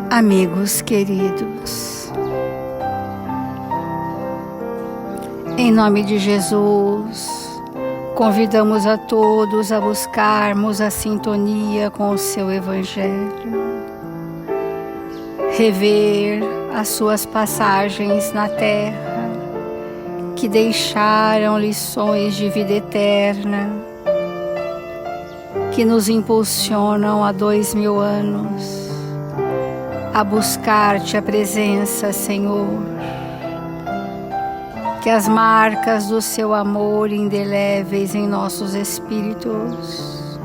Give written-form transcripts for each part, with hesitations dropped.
Amigos queridos, em nome de Jesus, convidamos a todos a buscarmos a sintonia com o seu Evangelho, rever as suas passagens na terra, que deixaram lições de vida eterna, que nos impulsionam há 2000 anos a buscar-te a presença, Senhor. Que as marcas do seu amor indeléveis em nossos espíritos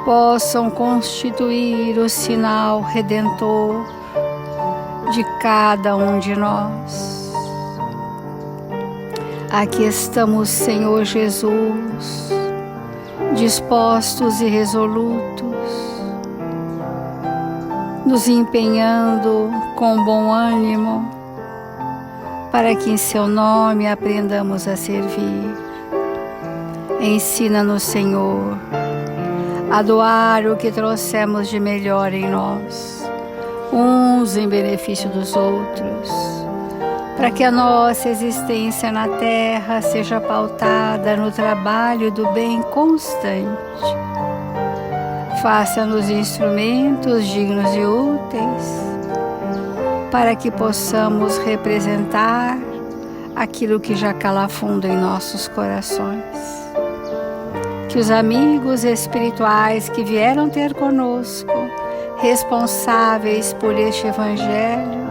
possam constituir o sinal redentor de cada um de nós. Aqui estamos, Senhor Jesus, dispostos e resolutos, nos empenhando com bom ânimo, para que em seu nome aprendamos a servir. Ensina-nos, Senhor, a doar o que trouxemos de melhor em nós, uns em benefício dos outros, para que a nossa existência na terra seja pautada no trabalho do bem constante. Faça-nos instrumentos dignos e úteis, para que possamos representar aquilo que já cala fundo em nossos corações. Que os amigos espirituais que vieram ter conosco, responsáveis por este Evangelho,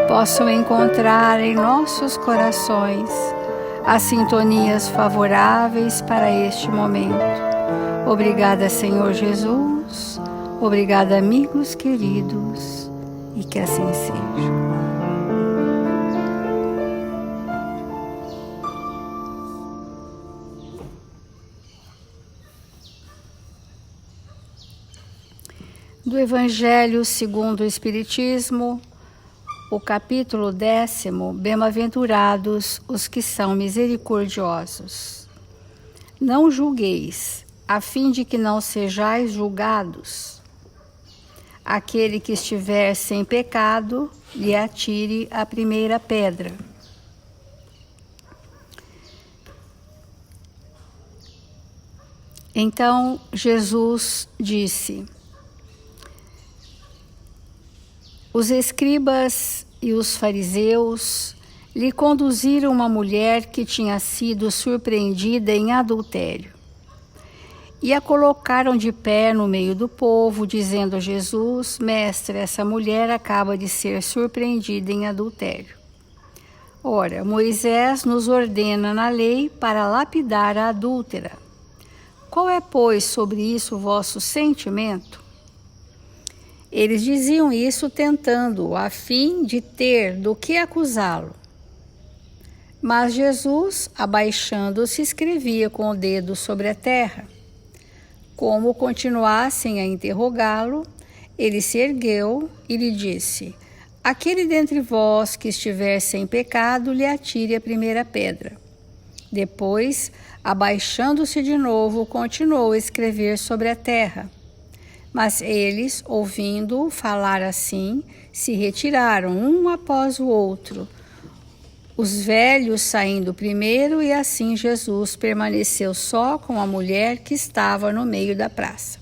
possam encontrar em nossos corações as sintonias favoráveis para este momento. Obrigada, Senhor Jesus. Obrigada, amigos queridos. E que assim seja. Do Evangelho segundo o Espiritismo, o capítulo 10º, Bem-aventurados os que são misericordiosos. Não julgueis, a fim de que não sejais julgados. Aquele que estiver sem pecado, lhe atire a primeira pedra. Então Jesus disse: os escribas e os fariseus lhe conduziram uma mulher que tinha sido surpreendida em adultério. E a colocaram de pé no meio do povo, dizendo a Jesus: Mestre, essa mulher acaba de ser surpreendida em adultério. Ora, Moisés nos ordena na lei para lapidar a adúltera. Qual é, pois, sobre isso o vosso sentimento? Eles diziam isso tentando-o, a fim de ter do que acusá-lo. Mas Jesus, abaixando-se, escrevia com o dedo sobre a terra. Como continuassem a interrogá-lo, ele se ergueu e lhe disse: aquele dentre vós que estiver sem pecado, lhe atire a primeira pedra. Depois, abaixando-se de novo, continuou a escrever sobre a terra. Mas eles, ouvindo-o falar assim, se retiraram um após o outro, os velhos saindo primeiro, e assim Jesus permaneceu só com a mulher que estava no meio da praça.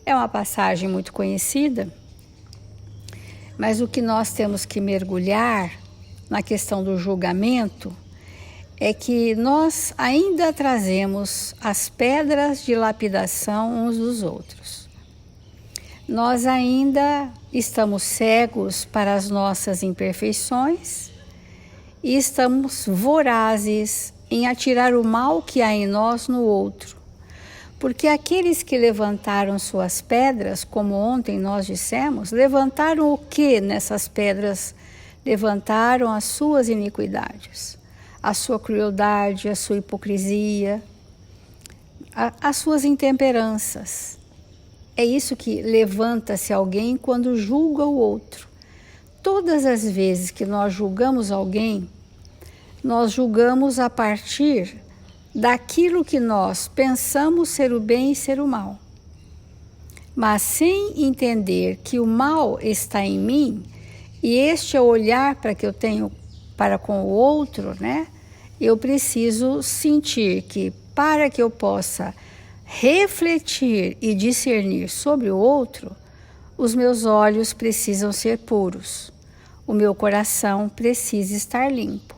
É uma passagem muito conhecida, mas o que nós temos que mergulhar na questão do julgamento é que nós ainda trazemos as pedras de lapidação uns dos outros. Nós ainda estamos cegos para as nossas imperfeições e estamos vorazes em atirar o mal que há em nós no outro. Porque aqueles que levantaram suas pedras, como ontem nós dissemos, levantaram o que nessas pedras? Levantaram as suas iniquidades, a sua crueldade, a sua hipocrisia, as suas intemperanças. É isso que levanta-se alguém quando julga o outro. Todas as vezes que nós julgamos alguém, nós julgamos a partir daquilo que nós pensamos ser o bem e ser o mal. Mas sem entender que o mal está em mim, e este é o olhar para que eu tenho para com o outro, né? Eu preciso sentir que, para que eu possa refletir e discernir sobre o outro, os meus olhos precisam ser puros, o meu coração precisa estar limpo.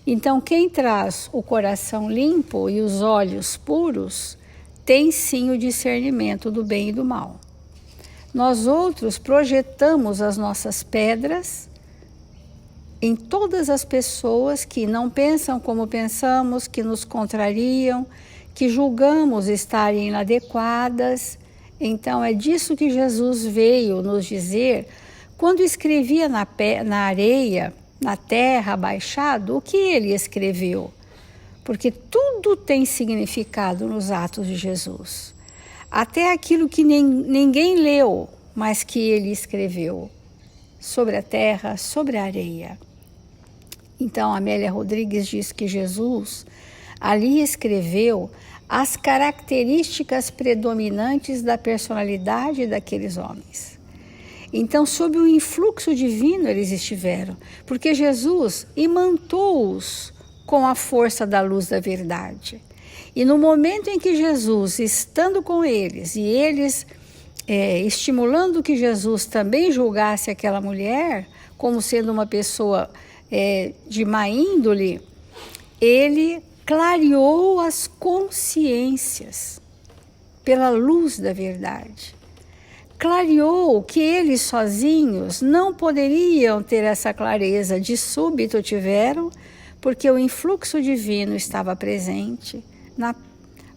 Então, quem traz o coração limpo e os olhos puros, tem sim o discernimento do bem e do mal. Nós outros projetamos as nossas pedras em todas as pessoas que não pensam como pensamos, que nos contrariam, que julgamos estarem inadequadas. Então é disso que Jesus veio nos dizer quando escrevia na areia, na terra abaixado, o que ele escreveu? Porque tudo tem significado nos atos de Jesus. Até aquilo que ninguém leu, mas que ele escreveu sobre a terra, sobre a areia. Então, Amélia Rodrigues diz que Jesus ali escreveu as características predominantes da personalidade daqueles homens. Então, sob o influxo divino eles estiveram, porque Jesus imantou-os com a força da luz da verdade. E no momento em que Jesus, estando com eles, e eles estimulando que Jesus também julgasse aquela mulher, como sendo uma pessoa de má índole, ele clareou as consciências pela luz da verdade. Clareou que eles sozinhos não poderiam ter essa clareza, de súbito tiveram, porque o influxo divino estava presente na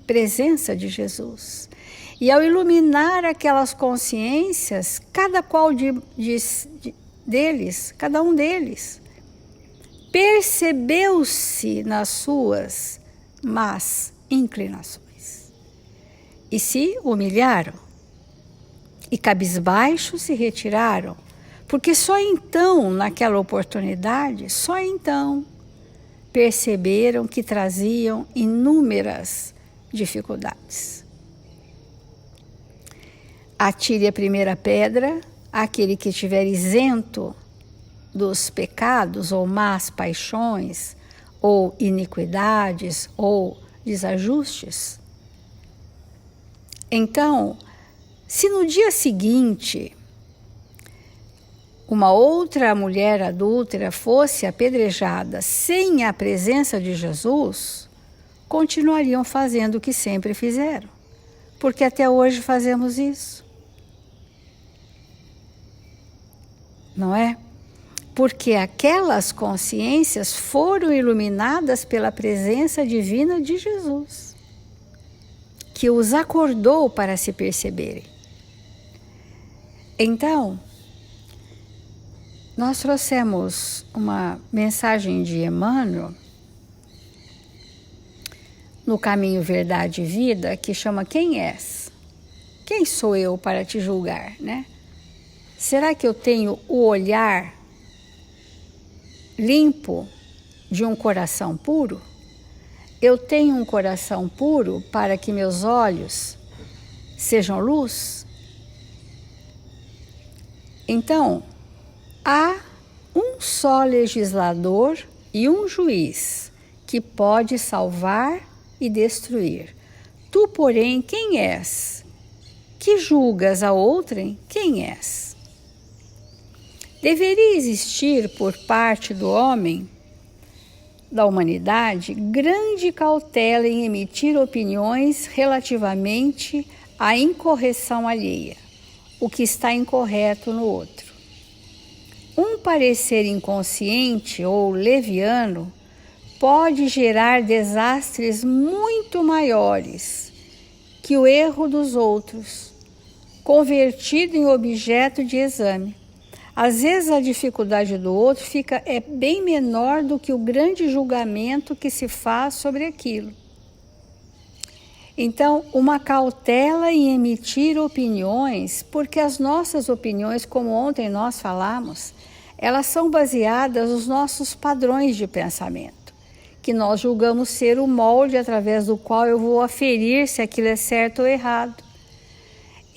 presença de Jesus. E ao iluminar aquelas consciências, cada um deles, percebeu-se nas suas más inclinações e se humilharam e cabisbaixo se retiraram, porque só então, naquela oportunidade, só então perceberam que traziam inúmeras dificuldades. Atire a primeira pedra aquele que estiver isento dos pecados ou más paixões ou iniquidades ou desajustes. Então, se no dia seguinte uma outra mulher adúltera fosse apedrejada sem a presença de Jesus, continuariam fazendo o que sempre fizeram, porque até hoje fazemos isso. Não é? Porque aquelas consciências foram iluminadas pela presença divina de Jesus, que os acordou para se perceberem. Então, nós trouxemos uma mensagem de Emmanuel no Caminho, Verdade e Vida, que chama Quem és? Quem sou eu para te julgar, né? Será que eu tenho o olhar limpo de um coração puro? Eu tenho um coração puro para que meus olhos sejam luz? Então, há um só legislador e um juiz que pode salvar e destruir. Tu, porém, quem és? Que julgas a outrem, quem és? Deveria existir por parte do homem, da humanidade, grande cautela em emitir opiniões relativamente à incorreção alheia, o que está incorreto no outro. Um parecer inconsciente ou leviano pode gerar desastres muito maiores que o erro dos outros, convertido em objeto de exame. Às vezes a dificuldade do outro é bem menor do que o grande julgamento que se faz sobre aquilo. Então, uma cautela em emitir opiniões, porque as nossas opiniões, como ontem nós falamos, elas são baseadas nos nossos padrões de pensamento, que nós julgamos ser o molde através do qual eu vou aferir se aquilo é certo ou errado.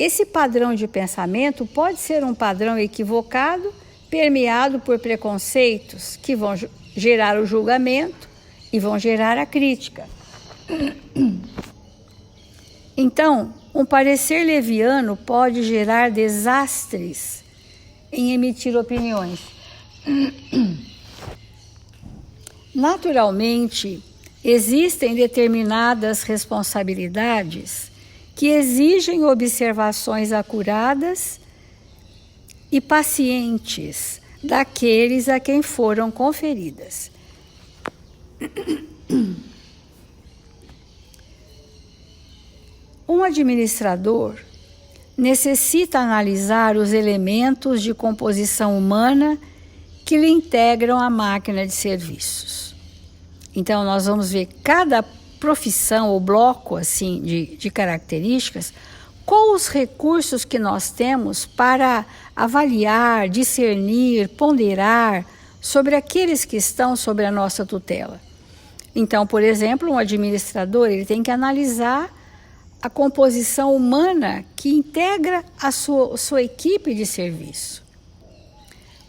esse padrão de pensamento pode ser um padrão equivocado, permeado por preconceitos que vão gerar o julgamento e vão gerar a crítica. Então, um parecer leviano pode gerar desastres em emitir opiniões. Naturalmente, existem determinadas responsabilidades que exigem observações acuradas e pacientes daqueles a quem foram conferidas. Um administrador necessita analisar os elementos de composição humana que lhe integram a máquina de serviços. Então, nós vamos ver cada profissão ou bloco assim de características, quais os recursos que nós temos para avaliar, discernir, ponderar sobre aqueles que estão sob a nossa tutela. Então, por exemplo, um administrador ele tem que analisar a composição humana que integra a sua equipe de serviço.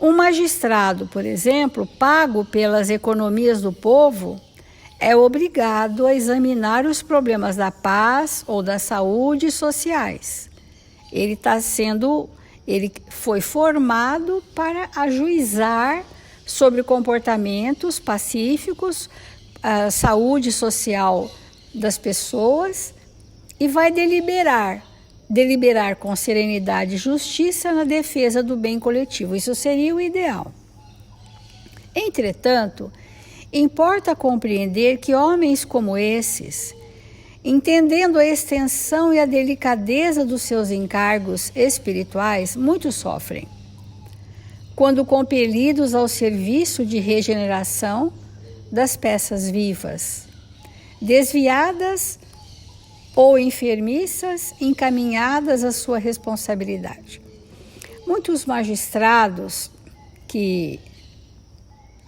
Um magistrado, por exemplo, pago pelas economias do povo, é obrigado a examinar os problemas da paz ou da saúde sociais. Ele foi formado para ajuizar sobre comportamentos pacíficos, a saúde social das pessoas e vai deliberar com serenidade e justiça na defesa do bem coletivo. Isso seria o ideal. Entretanto, importa compreender que homens como esses, entendendo a extensão e a delicadeza dos seus encargos espirituais, muito sofrem, quando compelidos ao serviço de regeneração das peças vivas, desviadas ou enfermiças, encaminhadas à sua responsabilidade. Muitos magistrados que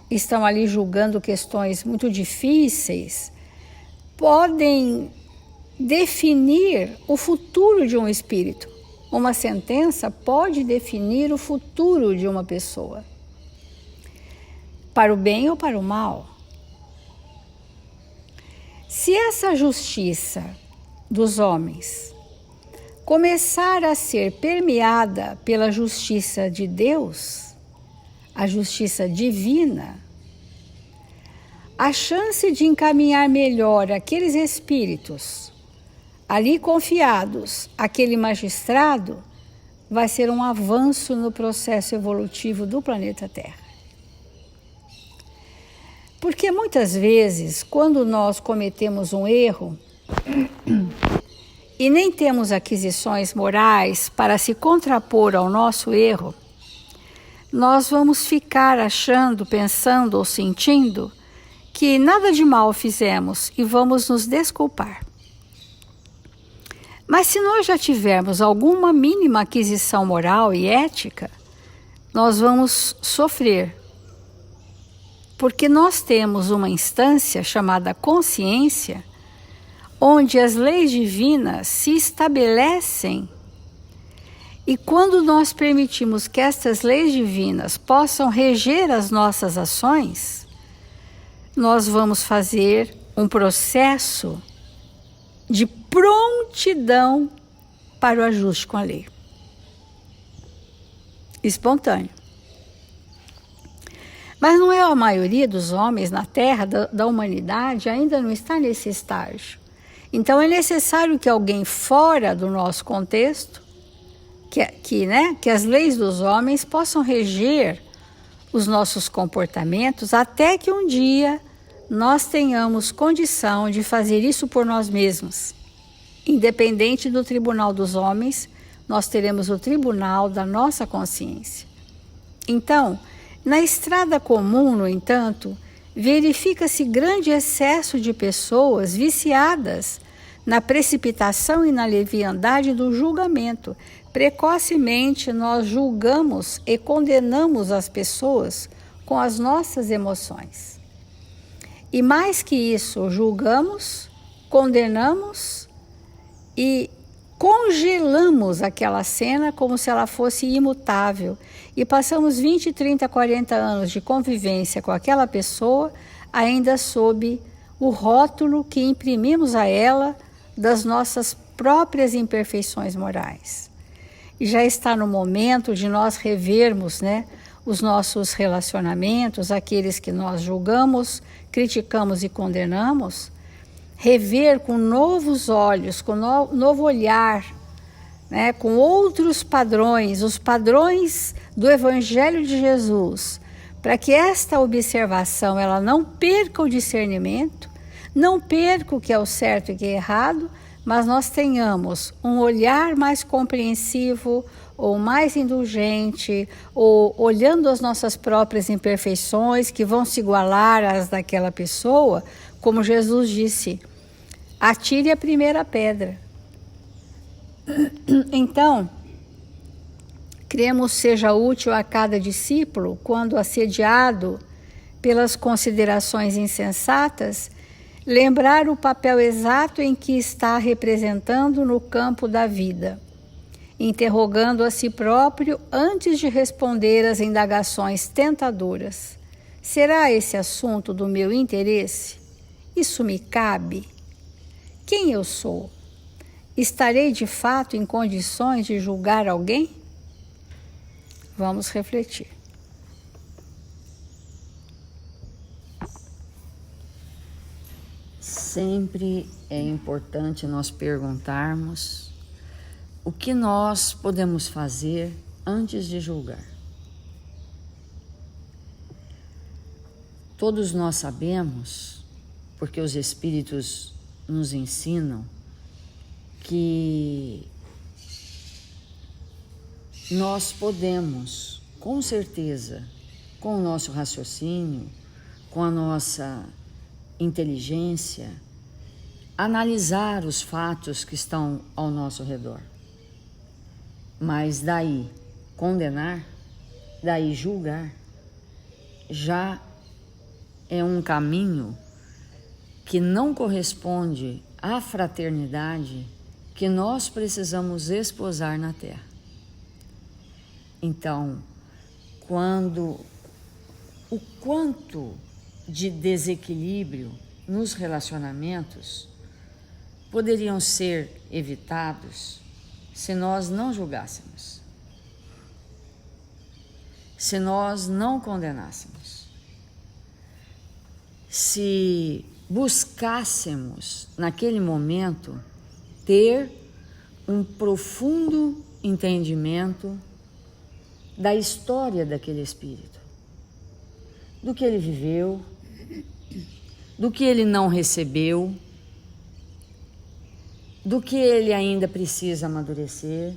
estão ali julgando questões muito difíceis podem definir o futuro de um espírito. Uma sentença pode definir o futuro de uma pessoa, para o bem ou para o mal. Se essa justiça dos homens começar a ser permeada pela justiça de Deus, a justiça divina, a chance de encaminhar melhor aqueles espíritos ali confiados àquele magistrado vai ser um avanço no processo evolutivo do planeta Terra. Porque muitas vezes, quando nós cometemos um erro e nem temos aquisições morais para se contrapor ao nosso erro, nós vamos ficar achando, pensando ou sentindo que nada de mal fizemos e vamos nos desculpar. Mas se nós já tivermos alguma mínima aquisição moral e ética, nós vamos sofrer, porque nós temos uma instância chamada consciência, onde as leis divinas se estabelecem, e quando nós permitimos que estas leis divinas possam reger as nossas ações, nós vamos fazer um processo de prontidão para o ajuste com a lei. Espontâneo. Mas não é a maioria dos homens na Terra, da humanidade, ainda não está nesse estágio. Então é necessário que alguém fora do nosso contexto, que as leis dos homens possam reger os nossos comportamentos até que um dia nós tenhamos condição de fazer isso por nós mesmos. Independente do tribunal dos homens, nós teremos o tribunal da nossa consciência. Então, na estrada comum, no entanto, verifica-se grande excesso de pessoas viciadas na precipitação e na leviandade do julgamento. Precocemente nós julgamos e condenamos as pessoas com as nossas emoções. E mais que isso, julgamos, condenamos e congelamos aquela cena como se ela fosse imutável e passamos 20, 30, 40 anos de convivência com aquela pessoa ainda sob o rótulo que imprimimos a ela das nossas próprias imperfeições morais. E já está no momento de nós revermos, os nossos relacionamentos, aqueles que nós julgamos, criticamos e condenamos, rever com novos olhos, com novo olhar, com outros padrões, os padrões do Evangelho de Jesus, para que esta observação ela não perca o discernimento, não perca o que é o certo e o que é errado, mas nós tenhamos um olhar mais compreensivo, ou mais indulgente, ou olhando as nossas próprias imperfeições, que vão se igualar às daquela pessoa, como Jesus disse, atire a primeira pedra. Então, cremos seja útil a cada discípulo, quando assediado pelas considerações insensatas, lembrar o papel exato em que está representando no campo da vida, interrogando a si próprio antes de responder às indagações tentadoras. Será esse assunto do meu interesse? Isso me cabe? Quem eu sou? Estarei de fato em condições de julgar alguém? Vamos refletir. Sempre é importante nós perguntarmos o que nós podemos fazer antes de julgar. Todos nós sabemos, porque os Espíritos nos ensinam, que nós podemos, com certeza, com o nosso raciocínio, com a nossa inteligência, analisar os fatos que estão ao nosso redor. Mas daí condenar, daí julgar, já é um caminho que não corresponde à fraternidade que nós precisamos esposar na Terra. Então, o quanto de desequilíbrio nos relacionamentos poderiam ser evitados se nós não julgássemos, se nós não condenássemos, se buscássemos naquele momento ter um profundo entendimento da história daquele espírito, do que ele viveu, do que ele não recebeu, do que ele ainda precisa amadurecer.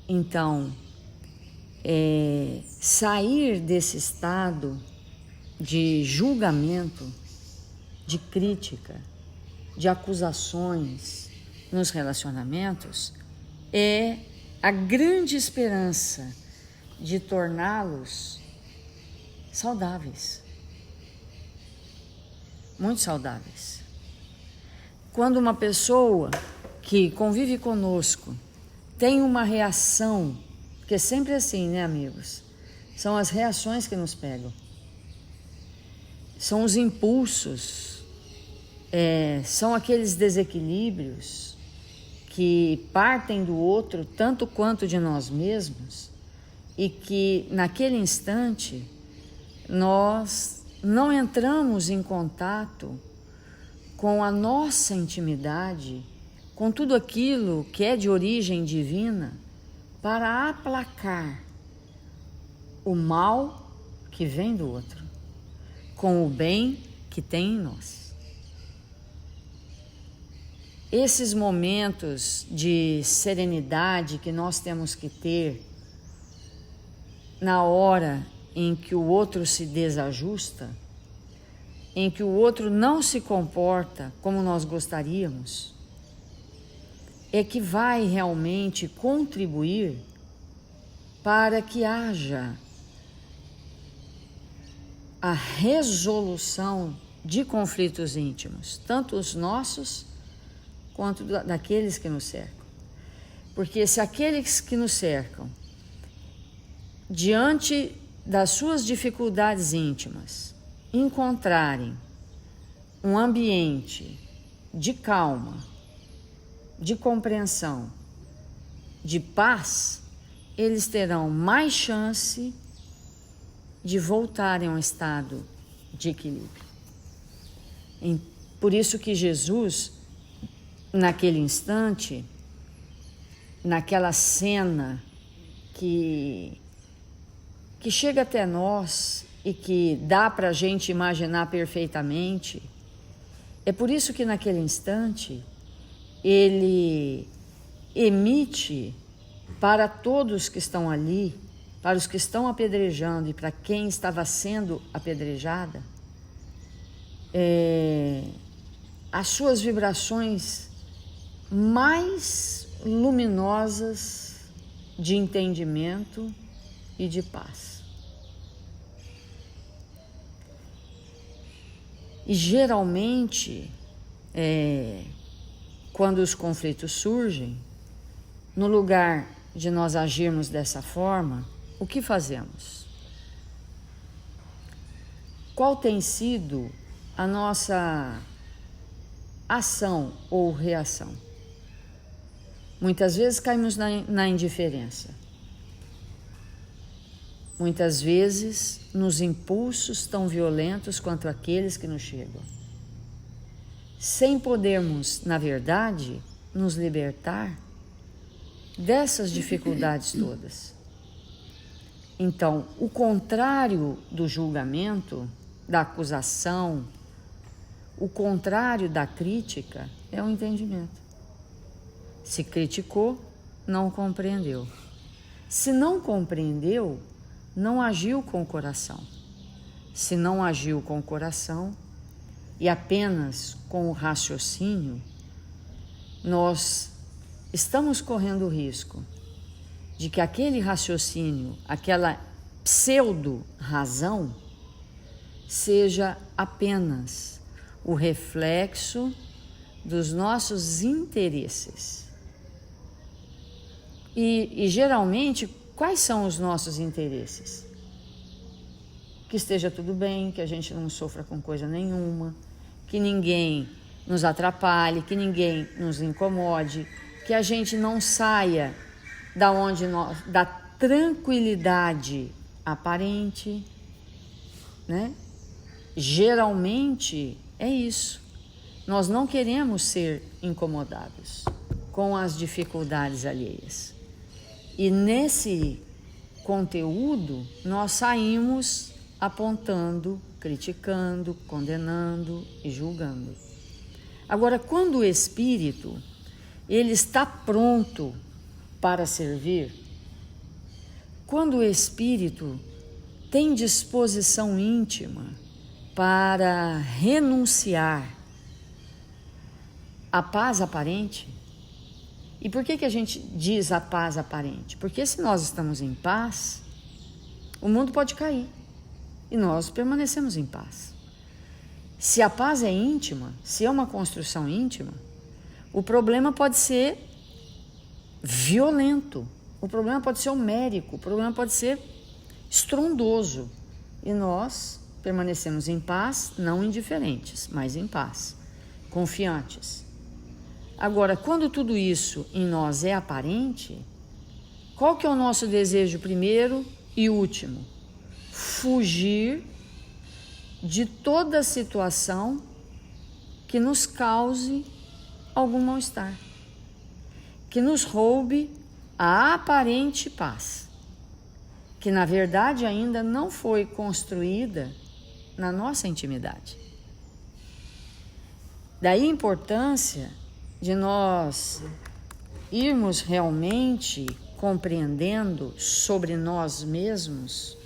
Então, sair desse estado de julgamento, de crítica, de acusações nos relacionamentos é a grande esperança de torná-los saudáveis, muito saudáveis. Quando uma pessoa que convive conosco tem uma reação, porque é sempre assim, né, amigos? São as reações que nos pegam, são os impulsos, são aqueles desequilíbrios que partem do outro tanto quanto de nós mesmos e que naquele instante nós não entramos em contato com a nossa intimidade, com tudo aquilo que é de origem divina, para aplacar o mal que vem do outro, com o bem que tem em nós. Esses momentos de serenidade que nós temos que ter na hora em que o outro se desajusta, em que o outro não se comporta como nós gostaríamos, é que vai realmente contribuir para que haja a resolução de conflitos íntimos, tanto os nossos quanto daqueles que nos cercam. Porque se aqueles que nos cercam, diante das suas dificuldades íntimas, encontrarem um ambiente de calma, de compreensão, de paz, eles terão mais chance de voltarem a um estado de equilíbrio. Por isso que Jesus, naquele instante, naquela cena que chega até nós e que dá para a gente imaginar perfeitamente, é por isso que naquele instante ele emite para todos que estão ali, para os que estão apedrejando e para quem estava sendo apedrejada, as suas vibrações mais luminosas de entendimento e de paz. E geralmente, quando os conflitos surgem, no lugar de nós agirmos dessa forma, o que fazemos? Qual tem sido a nossa ação ou reação? Muitas vezes caímos na indiferença. Muitas vezes nos impulsos tão violentos quanto aqueles que nos chegam. Sem podermos, na verdade, nos libertar dessas dificuldades todas. Então, o contrário do julgamento, da acusação, o contrário da crítica é o entendimento. Se criticou, não compreendeu. Se não compreendeu, não agiu com o coração. Se não agiu com o coração e apenas com o raciocínio, nós estamos correndo o risco de que aquele raciocínio, aquela pseudo-razão, seja apenas o reflexo dos nossos interesses. E geralmente, quais são os nossos interesses? Que esteja tudo bem, que a gente não sofra com coisa nenhuma, que ninguém nos atrapalhe, que ninguém nos incomode, que a gente não saia da tranquilidade aparente, né? Geralmente é isso. Nós não queremos ser incomodados com as dificuldades alheias. E nesse conteúdo nós saímos apontando, criticando, condenando e julgando. Agora, quando o espírito ele está pronto para servir, quando o espírito tem disposição íntima para renunciar à paz aparente. E por que a gente diz a paz aparente? Porque se nós estamos em paz, o mundo pode cair e nós permanecemos em paz. Se a paz é íntima, se é uma construção íntima, o problema pode ser violento, o problema pode ser homérico, o problema pode ser estrondoso. E nós permanecemos em paz, não indiferentes, mas em paz, confiantes. Agora, quando tudo isso em nós é aparente, qual que é o nosso desejo primeiro e último? Fugir de toda situação que nos cause algum mal-estar, que nos roube a aparente paz, que na verdade ainda não foi construída na nossa intimidade. Daí a importância de nós irmos realmente compreendendo sobre nós mesmos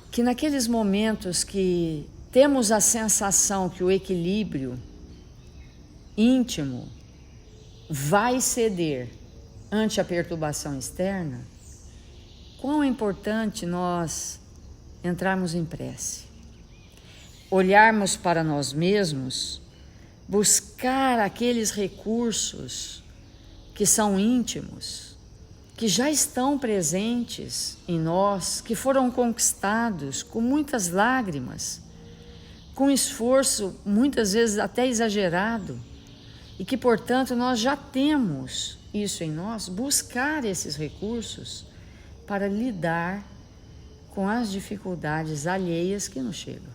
que naqueles momentos que temos a sensação que o equilíbrio íntimo vai ceder ante a perturbação externa, quão é importante nós entrarmos em prece, olharmos para nós mesmos, buscar aqueles recursos que são íntimos, que já estão presentes em nós, que foram conquistados com muitas lágrimas, com esforço muitas vezes até exagerado, e que, portanto, nós já temos isso em nós, buscar esses recursos para lidar com as dificuldades alheias que nos chegam.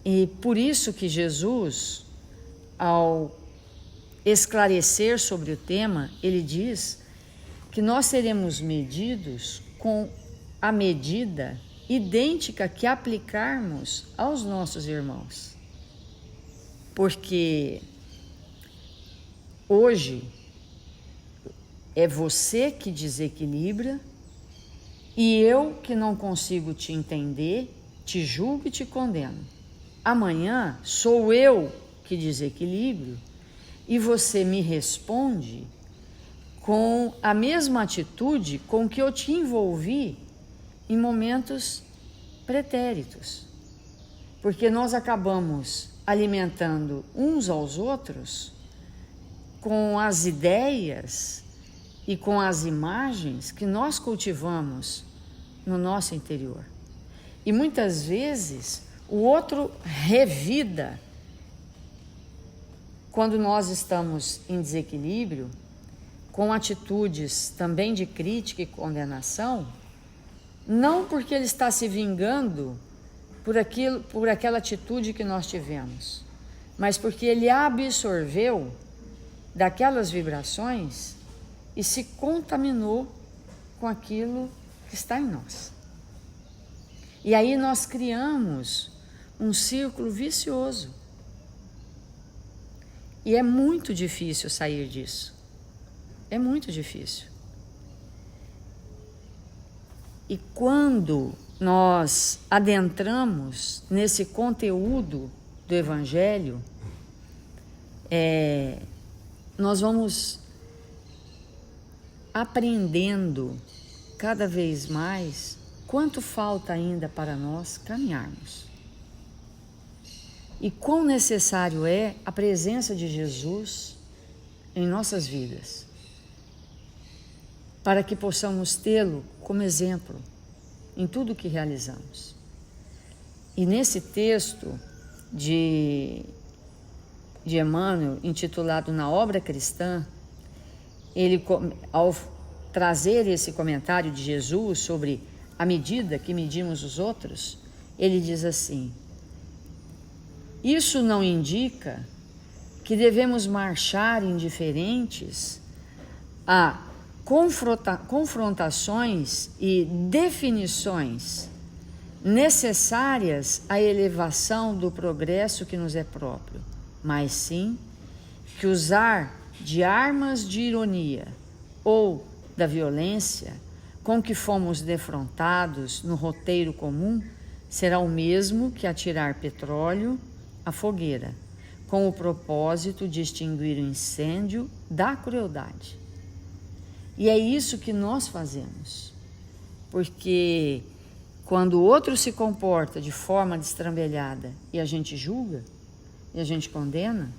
E por isso que Jesus, ao esclarecer sobre o tema, ele diz que nós seremos medidos com a medida idêntica que aplicarmos aos nossos irmãos. Porque hoje é você que desequilibra e eu que não consigo te entender, te julgo e te condeno. Amanhã sou eu que desequilibro e você me responde com a mesma atitude com que eu te envolvi em momentos pretéritos. Porque nós acabamos alimentando uns aos outros com as ideias e com as imagens que nós cultivamos no nosso interior. E muitas vezes o outro revida quando nós estamos em desequilíbrio, com atitudes também de crítica e condenação, não porque ele está se vingando por aquela atitude que nós tivemos, mas porque ele absorveu daquelas vibrações e se contaminou com aquilo que está em nós. E aí nós criamos um círculo vicioso. E é muito difícil sair disso. É muito difícil. E quando nós adentramos nesse conteúdo do Evangelho, nós vamos aprendendo cada vez mais quanto falta ainda para nós caminharmos. E quão necessário é a presença de Jesus em nossas vidas, para que possamos tê-lo como exemplo em tudo o que realizamos. E nesse texto de Emmanuel, intitulado Na Obra Cristã, ele, ao trazer esse comentário de Jesus sobre a medida que medimos os outros, ele diz assim: isso não indica que devemos marchar indiferentes a confrontações e definições necessárias à elevação do progresso que nos é próprio, mas sim que usar de armas de ironia ou da violência com que fomos defrontados no roteiro comum será o mesmo que atirar petróleo à fogueira, com o propósito de extinguir o incêndio da crueldade. E é isso que nós fazemos, porque quando o outro se comporta de forma destrambelhada e a gente julga, e a gente condena,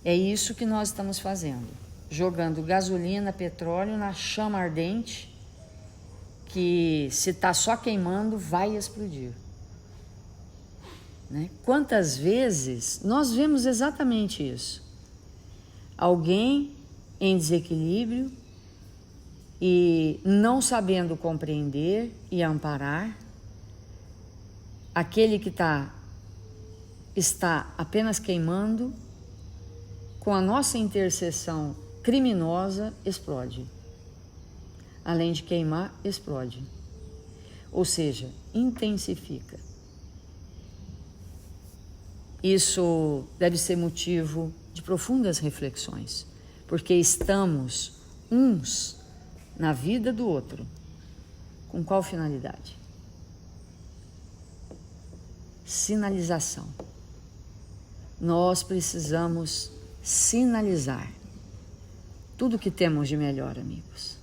é isso que nós estamos fazendo, jogando gasolina, petróleo na chama ardente, que se está só queimando, vai explodir. Né? Quantas vezes nós vemos exatamente isso? Alguém em desequilíbrio e não sabendo compreender e amparar, aquele que está apenas queimando, com a nossa intercessão criminosa, explode. Além de queimar, explode. Ou seja, intensifica. Isso deve ser motivo de profundas reflexões, porque estamos uns na vida do outro. Com qual finalidade? Sinalização. Nós precisamos sinalizar tudo o que temos de melhor, amigos,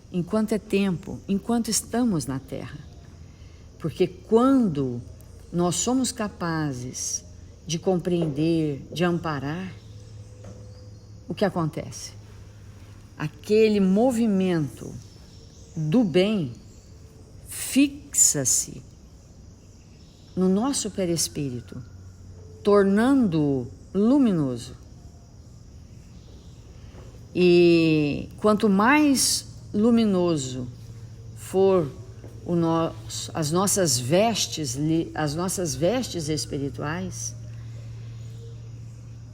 enquanto é tempo, enquanto estamos na Terra. Porque quando nós somos capazes de compreender, de amparar, o que acontece? Aquele movimento do bem fixa-se no nosso perispírito, tornando-o luminoso. E quanto mais luminoso for as nossas vestes espirituais,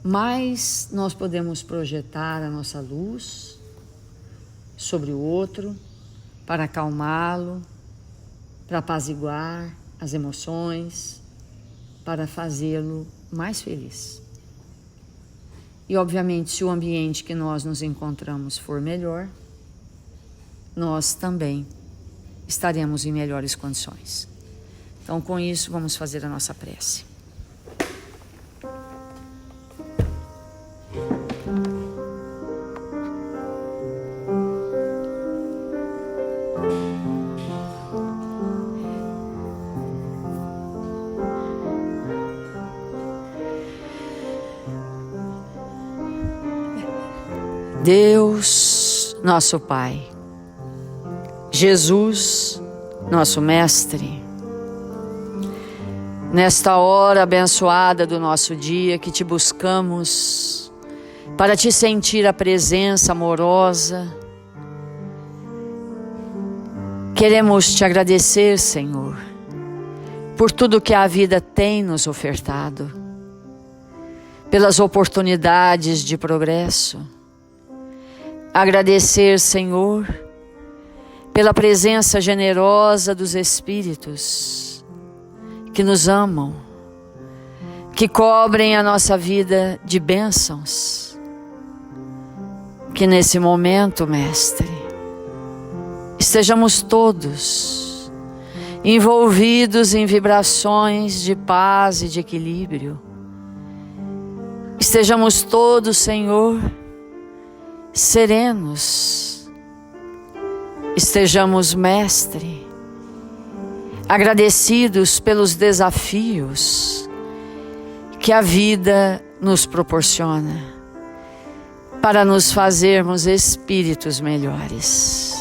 mais nós podemos projetar a nossa luz sobre o outro, para acalmá-lo, para apaziguar as emoções, para fazê-lo mais feliz. E obviamente, se o ambiente que nós nos encontramos for melhor, nós também estaremos em melhores condições. Então, com isso, vamos fazer a nossa prece. Deus, nosso Pai, Jesus, nosso Mestre, nesta hora abençoada do nosso dia que te buscamos para te sentir a presença amorosa, queremos te agradecer, Senhor, por tudo que a vida tem nos ofertado, pelas oportunidades de progresso. Agradecer, Senhor, pela presença generosa dos Espíritos que nos amam, que cobrem a nossa vida de bênçãos. Que nesse momento, Mestre, estejamos todos envolvidos em vibrações de paz e de equilíbrio. Estejamos todos, Senhor, serenos. Estejamos, Mestre, agradecidos pelos desafios que a vida nos proporciona para nos fazermos espíritos melhores.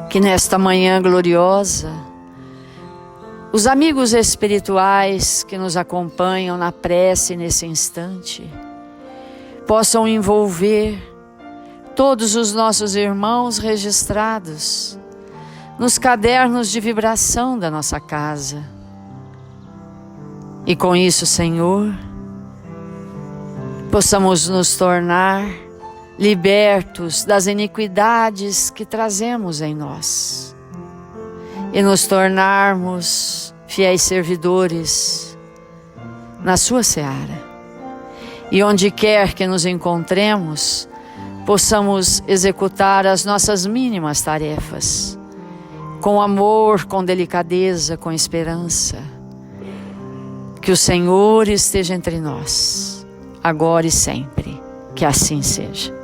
Que nesta manhã gloriosa, os amigos espirituais que nos acompanham na prece nesse instante possam envolver todos os nossos irmãos registrados nos cadernos de vibração da nossa casa. E com isso, Senhor, possamos nos tornar libertos das iniquidades que trazemos em nós e nos tornarmos fiéis servidores na sua seara. E onde quer que nos encontremos, possamos executar as nossas mínimas tarefas, com amor, com delicadeza, com esperança. Que o Senhor esteja entre nós, agora e sempre. Que assim seja.